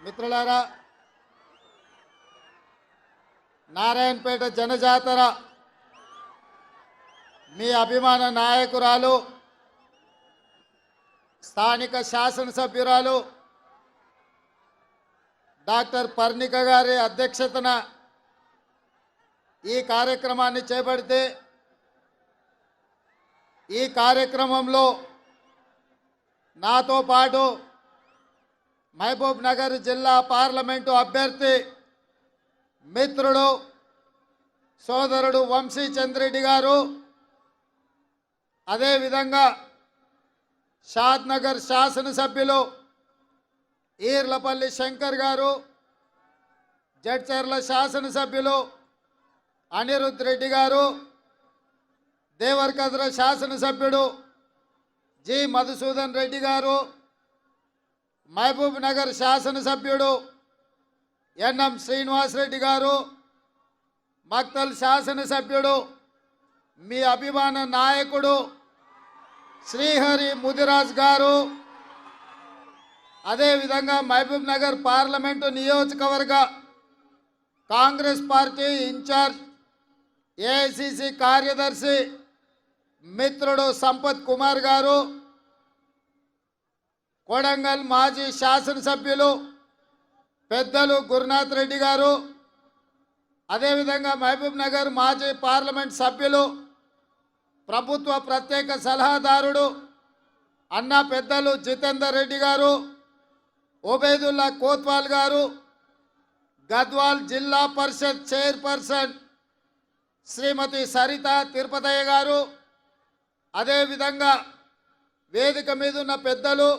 మిత్రులారా, నారాయణపేట జనజాతర మీ అభిమాన నాయకురాలు స్థానిక శాసనసభ్యురాలు డాక్టర్ పర్ణిక గారి అధ్యక్షతన ఈ కార్యక్రమాన్ని చేపడితే ఈ కార్యక్రమంలో నాతో పాటు మహబూబ్ నగర్ జిల్లా పార్లమెంటు అభ్యర్థి మిత్రుడు సోదరుడు వంశీ చంద్రెడ్డి గారు, అదేవిధంగా షాద్నగర్ శాసనసభ్యులు ఈర్లపల్లి శంకర్ గారు, జడ్చర్ల శాసనసభ్యులు అనిరుద్ రెడ్డి గారు, దేవరకద్ర శాసనసభ్యుడు జి మధుసూదన్ రెడ్డి గారు, మహబూబ్ నగర్ శాసనసభ్యుడు ఎన్ఎం శ్రీనివాసరెడ్డి గారు, మక్తల్ శాసనసభ్యుడు మీ అభిమాన నాయకుడు శ్రీహరి ముదిరాజ్ గారు, అదేవిధంగా మహబూబ్ నగర్ పార్లమెంటు నియోజకవర్గ కాంగ్రెస్ పార్టీ ఇన్ఛార్జ్ ఏఐసిసి కార్యదర్శి మిత్రుడు సంపత్ కుమార్ గారు, కొడంగల్ మాజీ శాసనసభ్యులు పెద్దలు గురునాథ్ రెడ్డి గారు, అదేవిధంగా మహబూబ్ నగర్ మాజీ పార్లమెంట్ సభ్యులు ప్రభుత్వ ప్రత్యేక సలహాదారుడు అన్న పెద్దలు జితేందర్ రెడ్డి గారు, ఓబేదుల్లా కోత్వాల్ గారు, గద్వాల్ జిల్లా పరిషత్ చైర్పర్సన్ శ్రీమతి సరిత తిరుపతయ్య గారు, అదేవిధంగా వేదిక మీద ఉన్న పెద్దలు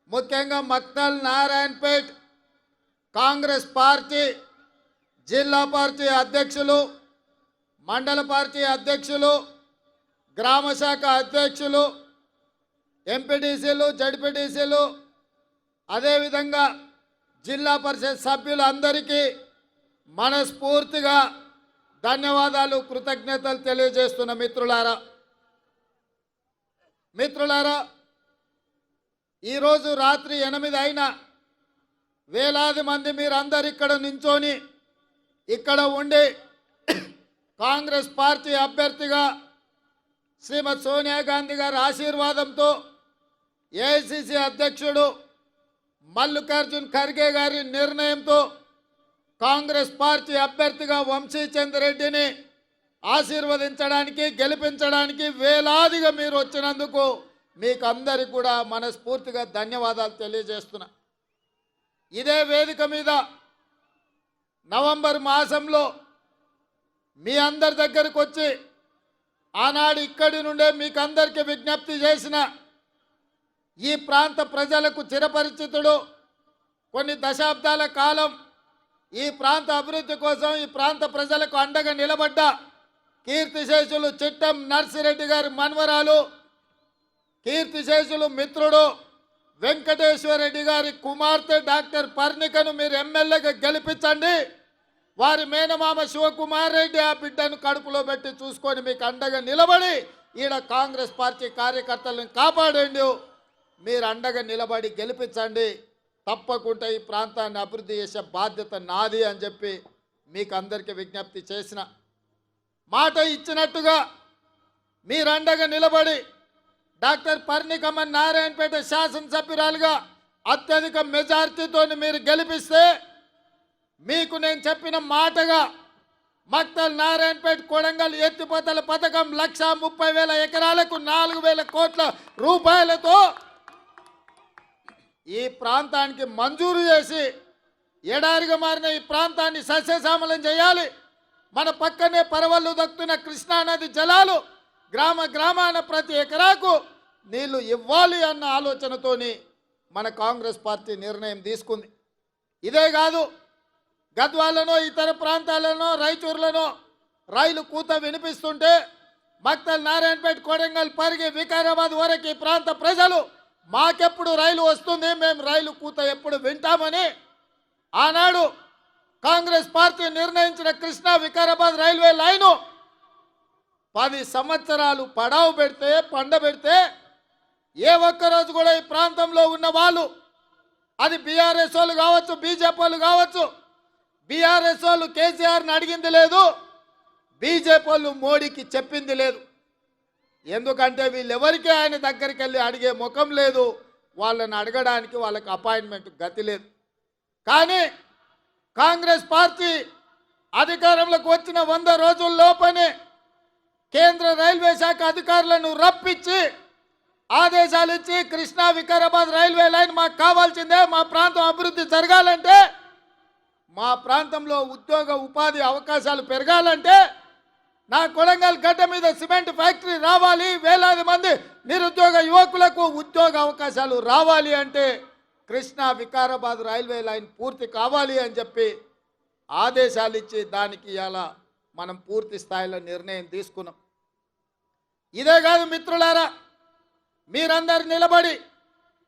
ముఖ్యంగా మక్తల్ నారాయణపేట్ కాంగ్రెస్ పార్టీ జిల్లా పార్టీ అధ్యక్షులు, మండల పార్టీ అధ్యక్షులు, గ్రామ శాఖ అధ్యక్షులు, ఎంపీటీసీలు, జడ్పీటీసీలు, అదేవిధంగా జిల్లా పరిషత్ సభ్యులందరికీ మనస్ఫూర్తిగా ధన్యవాదాలు, కృతజ్ఞతలు తెలియజేస్తున్న మిత్రులారా, ఈరోజు రాత్రి 8 అయినా వేలాది మంది మీరందరు ఇక్కడ నించొని ఇక్కడ ఉండి కాంగ్రెస్ పార్టీ అభ్యర్థిగా శ్రీమతి సోనియా గాంధీ గారి ఆశీర్వాదంతో ఏఐసిసి అధ్యక్షుడు మల్లికార్జున్ ఖర్గే గారి నిర్ణయంతో కాంగ్రెస్ పార్టీ అభ్యర్థిగా వంశీ చంద్రెడ్డిని ఆశీర్వదించడానికి గెలిపించడానికి వేలాదిగా మీరు వచ్చినందుకు మీకు అందరికీ కూడా మనస్ఫూర్తిగా ధన్యవాదాలు తెలియజేస్తున్నా. ఇదే వేదిక మీద నవంబర్ మాసంలో మీ అందరి దగ్గరకు వచ్చి ఆనాడు ఇక్కడి నుండే మీకు అందరికీ విజ్ఞప్తి చేసిన ఈ ప్రాంత ప్రజలకు చిరపరిచితుడు, కొన్ని దశాబ్దాల కాలం ఈ ప్రాంత అభివృద్ధి కోసం ఈ ప్రాంత ప్రజలకు అండగా నిలబడ్డ కీర్తిశేషులు చిట్టం నర్సిరెడ్డి గారి మన్వరాలు, కీర్తిశేషులు మిత్రుడు వెంకటేశ్వర రెడ్డి గారి కుమార్తె డాక్టర్ పర్ణికను మీరు ఎమ్మెల్యేగా గెలిపించండి. వారి మేనమామ శివకుమార్ రెడ్డి ఆ బిడ్డను కడుపులో పెట్టి చూసుకొని మీకు అండగా నిలబడి ఈడ కాంగ్రెస్ పార్టీ కార్యకర్తలను కాపాడండి. మీరు అండగా నిలబడి గెలిపించండి. తప్పకుండా ఈ ప్రాంతాన్ని అభివృద్ధి చేసే బాధ్యత నాది అని చెప్పి మీకు అందరికీ విజ్ఞప్తి చేసిన మాట ఇచ్చినట్టుగా మీరు అండగా నిలబడి డాక్టర్ పర్ణికమ్మ నారాయణపేట శాసనసభ్యురాలుగా అత్యధిక మెజార్టీతో మీరు గెలిపిస్తే మీకు నేను చెప్పిన మాటగా మక్తల్ నారాయణపేట కొడంగల్ ఎత్తిపోతల పథకం 1,30,000 ఎకరాలకు 4,000 కోట్ల రూపాయలతో ఈ ప్రాంతానికి మంజూరు చేసి ఎడారిగా మారిన ఈ ప్రాంతాన్ని సస్యశ్యామలం చేయాలి. మన పక్కనే పరవళ్ళు దక్కుతున్న కృష్ణానది జలాలు గ్రామాన ప్రతి ఎకరాకు నీళ్లు ఇవ్వాలి అన్న ఆలోచనతోని మన కాంగ్రెస్ పార్టీ నిర్ణయం తీసుకుంది. ఇదే కాదు, గద్వాలను ఇతర ప్రాంతాలను రాయచూరులను రైలు కూత వినిపిస్తుంటే మక్తల్ నారాయణపేట కొడంగల్ పరిగి వికారాబాద్ వరకు ఈ ప్రాంత ప్రజలు మాకెప్పుడు రైలు వస్తుంది, మేము రైలు కూత ఎప్పుడు వింటామని ఆనాడు కాంగ్రెస్ పార్టీ నిర్ణయించిన కృష్ణా వికారాబాద్ రైల్వే లైను 10 సంవత్సరాలు పడావు పెడితే పండబెడితే ఏ ఒక్కరోజు కూడా ఈ ప్రాంతంలో ఉన్న వాళ్ళు అది బీఆర్ఎస్ వాళ్ళు కావచ్చు, బీజేపీ వాళ్ళు కావచ్చు. బీఆర్ఎస్ వాళ్ళు కేసీఆర్ని అడిగింది లేదు, బీజేపీ వాళ్ళు మోడీకి చెప్పింది లేదు. ఎందుకంటే వీళ్ళెవరికీ ఆయన దగ్గరికి వెళ్ళి అడిగే ముఖం లేదు, వాళ్ళని అడగడానికి వాళ్ళకి అపాయింట్మెంట్ గతి లేదు. కానీ కాంగ్రెస్ పార్టీ అధికారంలోకి వచ్చిన 100 రోజుల్లోపనే కేంద్ర రైల్వే శాఖ అధికారులను రప్పించి ఆదేశాలు ఇచ్చి కృష్ణా వికారాబాద్ రైల్వే లైన్ మాకు కావాల్సిందే, మా ప్రాంతం అభివృద్ధి జరగాలంటే, మా ప్రాంతంలో ఉద్యోగ ఉపాధి అవకాశాలు పెరగాలంటే, నా కొడంగల్ గడ్డ మీద సిమెంట్ ఫ్యాక్టరీ రావాలి, వేలాది మంది నిరుద్యోగ యువకులకు ఉద్యోగ అవకాశాలు రావాలి అంటే కృష్ణా వికారాబాద్ రైల్వే లైన్ పూర్తి కావాలి అని చెప్పి ఆదేశాలు ఇచ్చి దానికి ఇలా మనం పూర్తి స్థాయిలో నిర్ణయం తీసుకున్నాం. ఇదే కాదు మిత్రులారా, మీరందరు నిలబడి,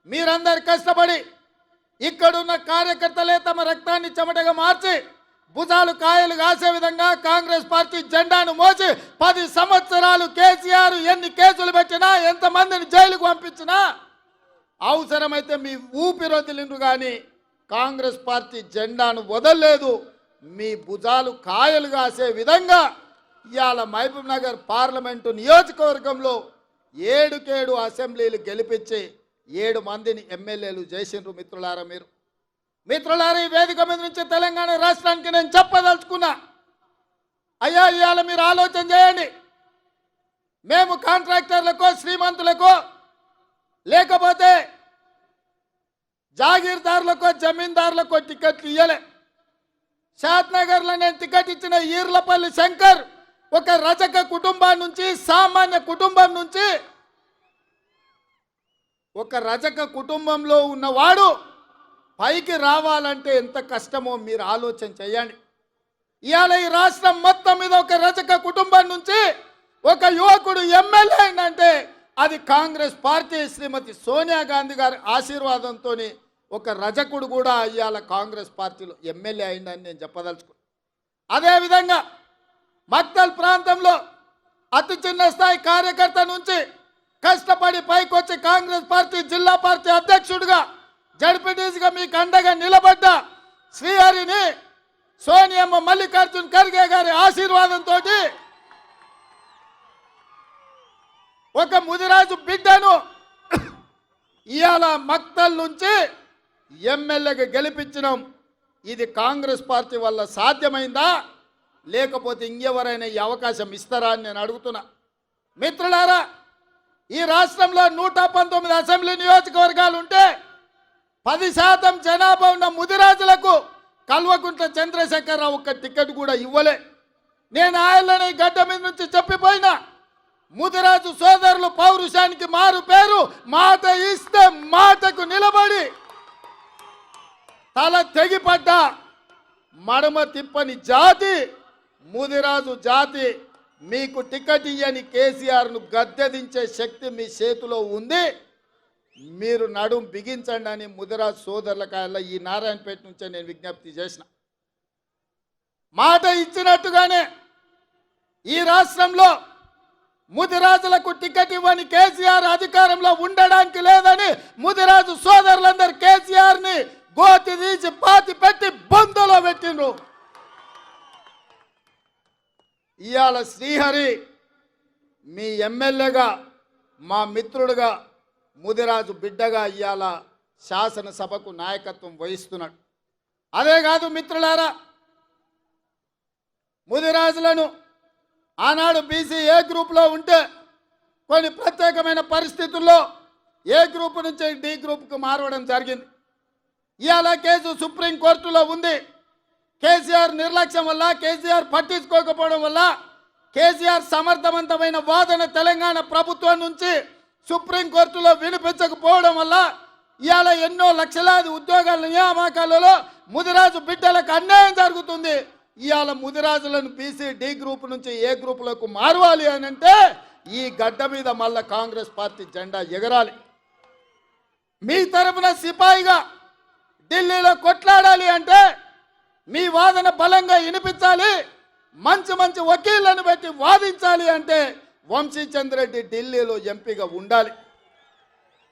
మీరందరు కష్టపడి, ఇక్కడున్న కార్యకర్తలే తమ రక్తాన్ని చెమటగా మార్చి భుజాలు కాయలు కాసే విధంగా కాంగ్రెస్ పార్టీ జెండాను మోసి 10 సంవత్సరాలు కేసీఆర్ ఎన్ని కేసులు పెట్టినా, ఎంతమందిని జైలుకు పంపించినా, అవసరమైతే మీ ఊపిరొదిలిండ్రు కానీ కాంగ్రెస్ పార్టీ జెండాను వదలలేదు. మీ భుజాలు కాయలు కాసే విధంగా ఇవాళ మహబూబ్ నగర్ పార్లమెంటు నియోజకవర్గంలో 7 అసెంబ్లీలు గెలిపించి 7 మందిని ఎమ్మెల్యేలు చేసిండ్రు. మిత్రులారా, ఈ వేదిక మీద నుంచి తెలంగాణ రాష్ట్రానికి నేను చెప్పదలుచుకున్నా, అయ్యా ఇవాళ మీరు ఆలోచన చేయండి. మేము కాంట్రాక్టర్లకో, శ్రీమంతులకో, లేకపోతే జాగీర్దారులకో, జమీందారులకో టికెట్లు ఇయ్యలే. షాద్నగర్లో నేను టికెట్ ఇచ్చిన ఈర్లపల్లి శంకర్ ఒక రజక కుటుంబం నుంచి, సామాన్య కుటుంబం నుంచి, ఒక రజక కుటుంబంలో ఉన్నవాడు పైకి రావాలంటే ఎంత కష్టమో మీరు ఆలోచన చేయండి. ఇవాళ ఈ రాష్ట్రం మొత్తం మీద ఒక రజక కుటుంబం నుంచి ఒక యువకుడు ఎమ్మెల్యే అయిందంటే అది కాంగ్రెస్ పార్టీ శ్రీమతి సోనియా గాంధీ గారి ఆశీర్వాదంతో ఒక రజకుడు కూడా ఇవాళ కాంగ్రెస్ పార్టీలో ఎమ్మెల్యే అయిందని నేను చెప్పదలుచుకున్నాను. అదేవిధంగా మక్తల్ ప్రాంతంలో అతి చిన్న స్థాయి కార్యకర్త నుంచి కష్టపడి పైకొచ్చి కాంగ్రెస్ పార్టీ జిల్లా పార్టీ అధ్యక్షుడిగా, జడ్పీటీసీగా మీకు అండగా నిలబడ్డ శ్రీహరిని సోనియమ్మ మల్లికార్జున్ ఖర్గే గారి ఆశీర్వాదంతో ఒక ముదిరాజు బిడ్డను ఇవాళ మక్తల్ నుంచి ఎమ్మెల్యేగా గెలిపించడం ఇది కాంగ్రెస్ పార్టీ వల్ల సాధ్యమైందా, లేకపోతే ఇంకెవరైనా ఈ అవకాశం ఇస్తారా అని నేను అడుగుతున్నా. మిత్రులారా, ఈ రాష్ట్రంలో 119 అసెంబ్లీ నియోజకవర్గాలు ఉంటే 10% జనాభా ఉన్న ముదిరాజులకు కల్వకుంట్ల చంద్రశేఖరరావు ఒక్క టికెట్ కూడా ఇవ్వలే. నేను ఆయనని గడ్డ మీద నుంచి చెప్పిపోయినా, ముదిరాజు సోదరులు పౌరుషానికి మారు పేరు, మాట ఇస్తే మాటకు నిలబడి తల తెగిపడ్డ మడమ తిప్పని జాతి ముదిరాజు జాతి. మీకు టికెట్ ఇయ్యని కేసీఆర్ను గద్దెదించే శక్తి మీ చేతిలో ఉంది, మీరు నడుం బిగించండి అని ముదిరాజు సోదరులకాయల ఈ నారాయణపేట నుంచే నేను విజ్ఞప్తి చేసిన. మాట ఇచ్చినట్టుగానే ఈ రాష్ట్రంలో ముదిరాజులకు టికెట్ ఇవ్వని కేసీఆర్ అధికారంలో ఉండడానికి లేదని ముదిరాజు సోదరులందరూ కేసీఆర్ని గోతి తీసి పాతి పెట్టి బొందలో పెట్టిండ్రు. ఇవాళ శ్రీహరి మీ ఎమ్మెల్యేగా, మా మిత్రుడుగా, ముదిరాజు బిడ్డగా ఇవాళ శాసనసభకు నాయకత్వం వహిస్తున్నాడు. అదే కాదు మిత్రులారా, ముదిరాజులను ఆనాడు బీసీ ఏ గ్రూప్లో ఉంటే కొన్ని ప్రత్యేకమైన పరిస్థితుల్లో ఏ గ్రూప్ నుంచి డి గ్రూప్కు మారవడం జరిగింది. ఇవాళ కేసు సుప్రీంకోర్టులో ఉంది. కేసీఆర్ నిర్లక్ష్యం వల్ల, కేసీఆర్ పట్టించుకోకపోవడం వల్ల, కేసీఆర్ సమర్థవంతమైన వాదన తెలంగాణ ప్రభుత్వం నుంచి సుప్రీంకోర్టులో వినిపించకపోవడం వల్ల ఇవాళ ఎన్నో లక్షలాది ఉద్యోగాల నియామకాలలో ముదిరాజు బిడ్డలకు అన్యాయం జరుగుతుంది. ఇవాళ ముదిరాజులను బీసీ డి గ్రూప్ నుంచి ఏ గ్రూపులకు మారవాలి అని అంటే ఈ గడ్డ మీద మళ్ళా కాంగ్రెస్ పార్టీ జెండా ఎగరాలి. మీ తరపున సిపాయిగా ఢిల్లీలో కొట్లాడాలి అంటే మీ వాదన బలంగా వినిపించాలి. మంచి మంచి వకీళ్లను పెట్టి వాదించాలి అంటే వంశీచంద్రెడ్డి ఢిల్లీలో ఎంపీగా ఉండాలి.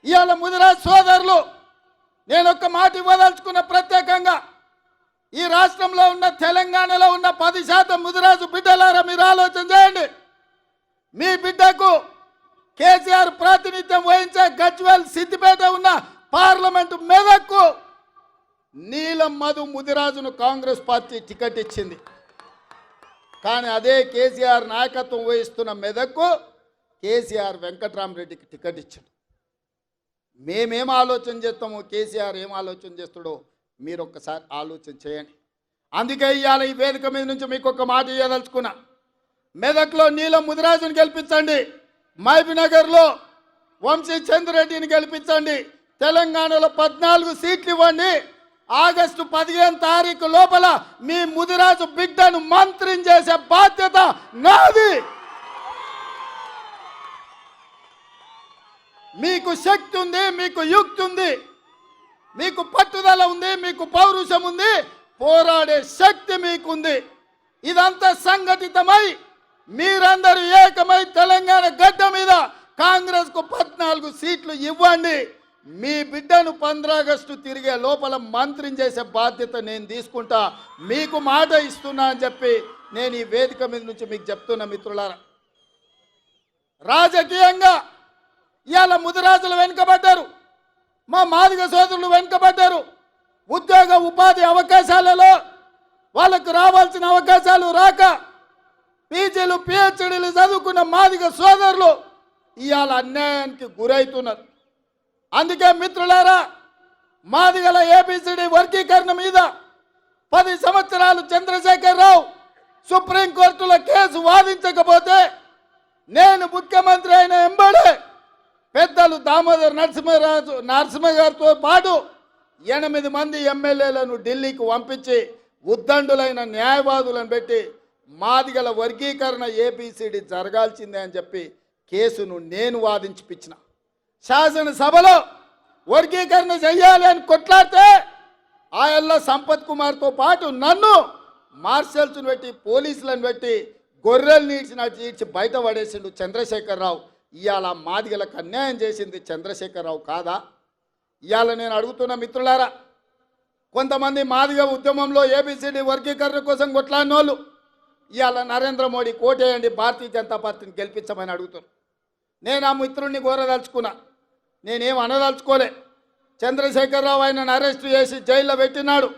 ఇవాళ ముదిరాజ్ సోదరులు నేను ఒక మాట ఇవ్వదలుచుకున్న ప్రత్యేకంగా ఈ రాష్ట్రంలో ఉన్న తెలంగాణలో ఉన్న 10% ముదిరాజు బిడ్డలారా మీరు ఆలోచన చేయండి. మీ బిడ్డకు కేసీఆర్ ప్రాతినిధ్యం వహించే గజ్వేల్ సిద్దిపేట ఉన్న పార్లమెంటు మెదక్కు నీలం మధు ముదిరాజును కాంగ్రెస్ పార్టీ టికెట్ ఇచ్చింది. కానీ అదే కేసీఆర్ నాయకత్వం వహిస్తున్న మెదక్కు కేసీఆర్ వెంకట్రామరెడ్డికి టికెట్ ఇచ్చాడు. మేమేం ఆలోచన చేస్తామో కేసీఆర్ ఏం ఆలోచన చేస్తాడో మీరు ఒక్కసారి ఆలోచన చేయండి. అందుకే ఇవాళ ఈ వేదిక మీద నుంచి మీకు ఒక మాట ఇవ్వదలుచుకున్నా. మెదక్లో నీలం ముదిరాజుని గెలిపించండి, మహబూబ్నగర్లో వంశీ చంద్రెడ్డిని గెలిపించండి, తెలంగాణలో 14 సీట్లు ఇవ్వండి. ఆగస్టు 15 తారీఖు లోపల మీ ముదిరాజు బిడ్డను మంత్రిని చేసే బాధ్యత నాది. మీకు శక్తి ఉంది, మీకు యుక్తి ఉంది, మీకు పట్టుదల ఉంది, మీకు పౌరుషం ఉంది, పోరాడే శక్తి మీకుంది. ఇదంతా సంఘటితమై మీరందరూ ఏకమై తెలంగాణ గడ్డ మీద కాంగ్రెస్కు 14 సీట్లు ఇవ్వండి. మీ బిడ్డను 15 ఆగస్టు తిరిగే లోపల మంత్రిని చేసే బాధ్యత నేను తీసుకుంటా, మీకు మాట ఇస్తున్నా అని చెప్పి నేను ఈ వేదిక మీద నుంచి మీకు చెప్తున్నా. మిత్రులారా, రాజకీయంగా ఇవాళ ముదిరాజులు వెనుకబడ్డారు, మా మాదిగ సోదరులు వెనుకబడ్డారు. ఉద్యోగ ఉపాధి అవకాశాలలో వాళ్ళకు రావాల్సిన అవకాశాలు రాక పీజీలు పిహెచ్డీలు చదువుకున్న మాదిగ సోదరులు ఇవాళ అన్యాయానికి గురవుతున్నారు. అందుకే మిత్రులారా, మాదిగల ఏబిసిడి వర్గీకరణ మీద 10 సంవత్సరాలు చంద్రశేఖరరావు సుప్రీంకోర్టులో కేసు వాదించకపోతే నేను ముఖ్యమంత్రి అయిన ఎంబడే పెద్దలు దామోదర్ నరసింహ గారితో పాటు 8 మంది ఎమ్మెల్యేలను ఢిల్లీకి పంపించి ఉద్దండులైన న్యాయవాదులను పెట్టి మాదిగల వర్గీకరణ ఏబిసిడి జరగాల్సిందే అని చెప్పి కేసును నేను వాదించిపించిన. శాసనసభలో వర్గీకరణ చెయ్యాలి అని కొట్లాడితే ఆయల్ల సంపత్ కుమార్తో పాటు నన్ను మార్షల్స్ను పెట్టి పోలీసులను పెట్టి గొర్రెలు ఈడ్చి బయట పడేసిండు చంద్రశేఖరరావు. ఇవాళ మాదిగలకు అన్యాయం చేసింది చంద్రశేఖరరావు కాదా? ఇవాళ నేను అడుగుతున్న మిత్రులారా, కొంతమంది మాదిగ ఉద్యమంలో ఏబిసిడి వర్గీకరణ కోసం కొట్లాడిన వాళ్ళు ఇవాళ నరేంద్ర మోడీ కోటేయండి, భారతీయ జనతా పార్టీని గెలిపించమని అడుగుతారు. నేను ఆ మిత్రుడిని కోరదలుచుకున్నా, నేనేం అనదలుచుకోలే. చంద్రశేఖరరావు ఆయనను అరెస్ట్ చేసి జైల్లో పెట్టినాడు.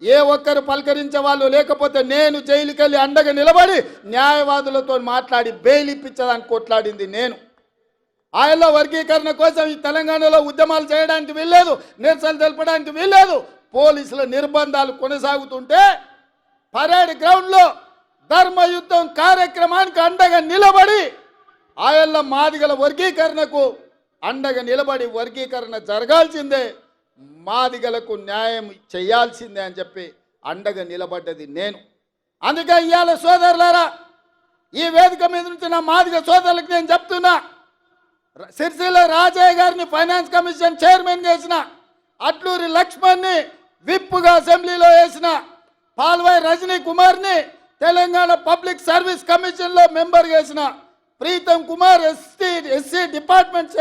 ఏ ఒక్కరు పలకరించే వాళ్ళు లేకపోతే నేను జైలుకి వెళ్ళి అండగా నిలబడి న్యాయవాదులతో మాట్లాడి బెయిల్ ఇప్పించడానికి కొట్లాడింది నేను. ఆయనలో వర్గీకరణ కోసం ఈ తెలంగాణలో ఉద్యమాలు చేయడానికి వీల్లేదు, నిరసనలు తెలపడానికి వీల్లేదు. పోలీసుల నిర్బంధాలు కొనసాగుతుంటే పరేడ్ గ్రౌండ్లో ధర్మయుద్ధం కార్యక్రమానికి అండగా నిలబడి ఆయనలో మాదిగల వర్గీకరణకు అండగా నిలబడి వర్గీకరణ జరగాల్సిందే, మాదిగలకు న్యాయం చేయాల్సిందే అని చెప్పి అండగా నిలబడ్డది నేను. అందుకే ఇవాళ సోదరులారా, ఈ వేదిక మీద నుంచి నా మాదిగ సోదరులకు నేను చెప్తున్నా, సిరిసిల్ల రాజయ్య గారిని ఫైనాన్స్ కమిషన్ చైర్మన్ చేసిన, అట్లూరి లక్ష్మణ్ని విప్పుగా అసెంబ్లీలో వేసిన, పాల్వాయి రజనీ కుమార్ని తెలంగాణ పబ్లిక్ సర్వీస్ కమిషన్లో మెంబర్ చేసిన, ప్రీతం కుమార్ ఎస్సీ డిపార్ట్మెంట్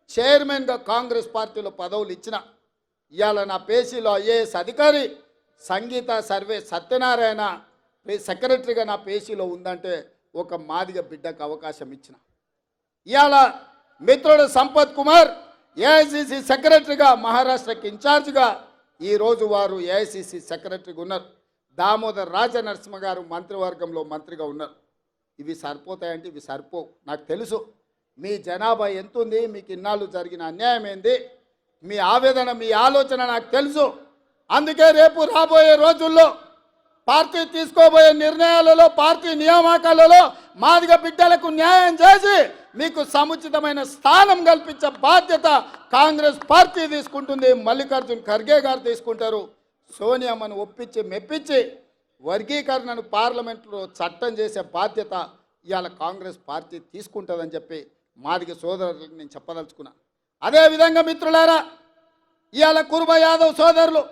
చైర్మన్గా కాంగ్రెస్ పార్టీలో పదవులు ఇచ్చిన. ఇవాళ నా పేషీలో ఐఏఎస్ అధికారి సంగీత సర్వే సత్యనారాయణ సెక్రటరీగా నా పేషీలో ఉందంటే ఒక మాదిగ బిడ్డకు అవకాశం ఇచ్చిన. ఇవాళ మిత్రుడు సంపత్ కుమార్ ఏఐసిసి సెక్రటరీగా మహారాష్ట్రకి ఇన్ఛార్జ్గా ఈరోజు వారు ఏఐసిసి సెక్రటరీగా ఉన్నారు. దామోదర్ నరసింహ గారు మంత్రివర్గంలో మంత్రిగా ఉన్నారు. ఇవి సరిపోతాయంటే ఇవి సరిపోవు. నాకు తెలుసు మీ జనాభా ఎంత ఉంది, మీకు ఇన్నాళ్ళు జరిగిన అన్యాయం ఏంది, మీ ఆవేదన, మీ ఆలోచన నాకు తెలుసు. అందుకే రేపు రాబోయే రోజుల్లో పార్టీ తీసుకోబోయే నిర్ణయాలలో, పార్టీ నియామకాలలో మాదిగ బిడ్డలకు న్యాయం చేసి మీకు సముచితమైన స్థానం కల్పించే బాధ్యత కాంగ్రెస్ పార్టీ తీసుకుంటుంది. మల్లికార్జున్ ఖర్గే గారు తీసుకుంటారు. సోనియామ్మను ఒప్పించి మెప్పించి వర్గీకరణను పార్లమెంట్లో చట్టం చేసే బాధ్యత ఇవాళ కాంగ్రెస్ పార్టీ తీసుకుంటుందని చెప్పి మాదిగ సోదరులకు నేను చెప్పదలుచుకున్నా. అదేవిధంగా మిత్రులారా, ఇవాళ కుర్మ యాదవ్ సోదరులు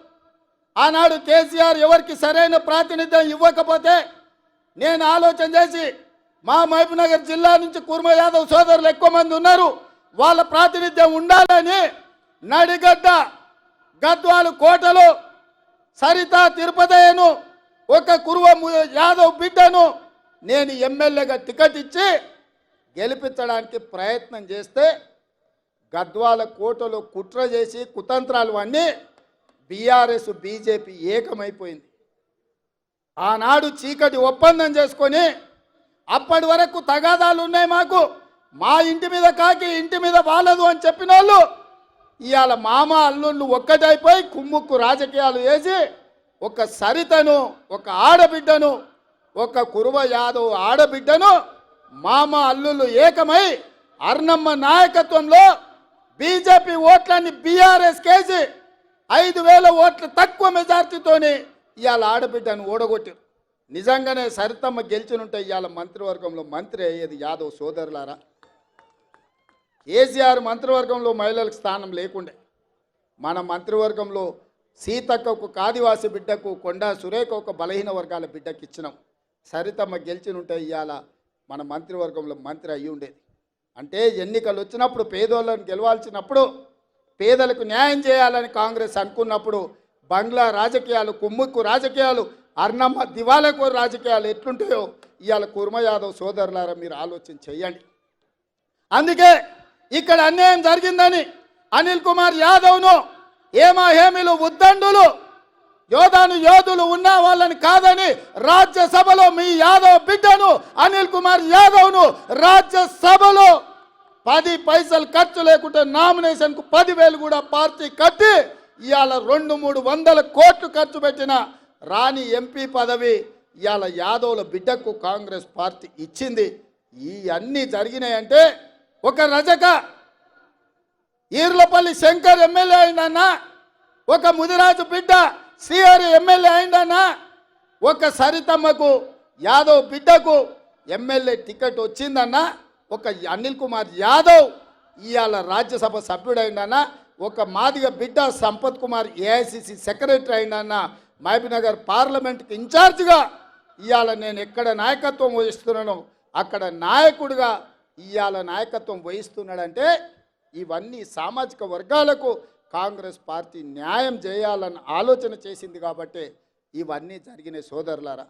ఆనాడు కేసీఆర్ ఎవరికి సరైన ప్రాతినిధ్యం ఇవ్వకపోతే నేను ఆలోచన చేసి మా మహబూబ్నగర్ జిల్లా నుంచి కుర్మ యాదవ్ సోదరులు ఎక్కువ మంది ఉన్నారు, వాళ్ళ ప్రాతినిధ్యం ఉండాలని నడిగడ్డ గద్వాలు కోటలో సరిత తిరుపతయ్యను ఒక కురువ యాదవ్ బిడ్డను నేను ఎమ్మెల్యేగా టికెట్ ఇచ్చి గెలిపించడానికి ప్రయత్నం చేస్తే గద్వాల కోటలో కుట్ర చేసి కుతంత్రాలు అన్నీ బీఆర్ఎస్ బీజేపీ ఏకమైపోయింది. ఆనాడు చీకటి ఒప్పందం చేసుకొని అప్పటి వరకు తగాదాలు ఉన్నాయి మాకు, మా ఇంటి మీద కాకి ఇంటి మీద వాలదు అని చెప్పిన వాళ్ళు ఇవాళ మామ అల్లుళ్ళు ఒక్కటైపోయి కుమ్ముక్కు రాజకీయాలు వేసి ఒక సరితను ఒక ఆడబిడ్డను ఒక కురువ యాదవ్ ఆడబిడ్డను మామ అల్లుళ్ళు ఏకమై అర్నమ్మ నాయకత్వంలో బీజేపీ ఓట్లన్నీ బీఆర్ఎస్ కేసి 5,000 ఓట్ల తక్కువ మెజార్టీతోని ఇవాళ ఆడబిడ్డను ఓడగొట్టారు. నిజంగానే సరితమ్మ గెలిచినుంటే ఇవాళ మంత్రివర్గంలో మంత్రి అయ్యేది యాదవ్ సోదరులారా. కేసీఆర్ మంత్రివర్గంలో మహిళలకు స్థానం లేకుండే, మన మంత్రివర్గంలో సీతక్కకు ఆదివాసి బిడ్డకు కొండా సురేఖ ఒక బలహీన వర్గాల బిడ్డకి ఇచ్చినాం. సరితమ్మ గెలిచినుంటే ఇవాళ మన మంత్రివర్గంలో మంత్రి అయ్యి ఉండేది. అంటే ఎన్నికలు వచ్చినప్పుడు పేదోళ్ళని గెలవాల్సినప్పుడు పేదలకు న్యాయం చేయాలని కాంగ్రెస్ అనుకున్నప్పుడు బంగ్లా రాజకీయాలు కుమ్ముక్కు రాజకీయాలు అర్నమ్మ దివాలకు రాజకీయాలు ఎట్లుంటాయో ఇవాళ కుర్మ యాదవ్ సోదరులారా మీరు ఆలోచన చెయ్యండి. అందుకే ఇక్కడ అన్యాయం జరిగిందని అనిల్ కుమార్ యాదవ్ను ఏమాహేమిలు ఉద్దండులు యోధులు ఉన్న వాళ్ళని కాదని రాజ్యసభలో మీ యాదవ్ బిడ్డను అనిల్ కుమార్ యాదవ్ను రాజ్యసభలో 10 పైసలు ఖర్చు లేకుండా నామినేషన్కు 10,000 కూడా పార్టీ కట్టి ఇవాళ 200-300 కోట్లు ఖర్చు పెట్టిన రాని ఎంపీ పదవి ఇవాళ యాదవ్ల బిడ్డకు కాంగ్రెస్ పార్టీ ఇచ్చింది. ఈ అన్నీ జరిగినాయంటే ఒక రజక ఈర్లపల్లి శంకర్ ఎమ్మెల్యే అయిందన్నా, ఒక ముదిరాజు బిడ్డ శ్రీహరి ఎమ్మెల్యే అయిందన్నా, ఒక సరితమ్మకు యాదవ్ బిడ్డకు ఎమ్మెల్యే టికెట్ వచ్చిందన్నా, ఒక అనిల్ కుమార్ యాదవ్ ఇవాళ రాజ్యసభ సభ్యుడైందన్నా, ఒక మాదిగ బిడ్డ సంపత్ కుమార్ ఏఐసిసి సెక్రటరీ అయిందన్నా, మహబూబ్నగర్ పార్లమెంట్కి ఇన్ఛార్జిగా ఇవాళ నేను ఎక్కడ నాయకత్వం వహిస్తున్నానో అక్కడ నాయకుడిగా ఇవాళ నాయకత్వం వహిస్తున్నాడంటే ఇవన్నీ సామాజిక వర్గాలకు కాంగ్రెస్ పార్టీ న్యాయం చేయాలని ఆలోచన చేసింది కాబట్టి ఇవన్నీ జరిగినాయి సోదరులారా.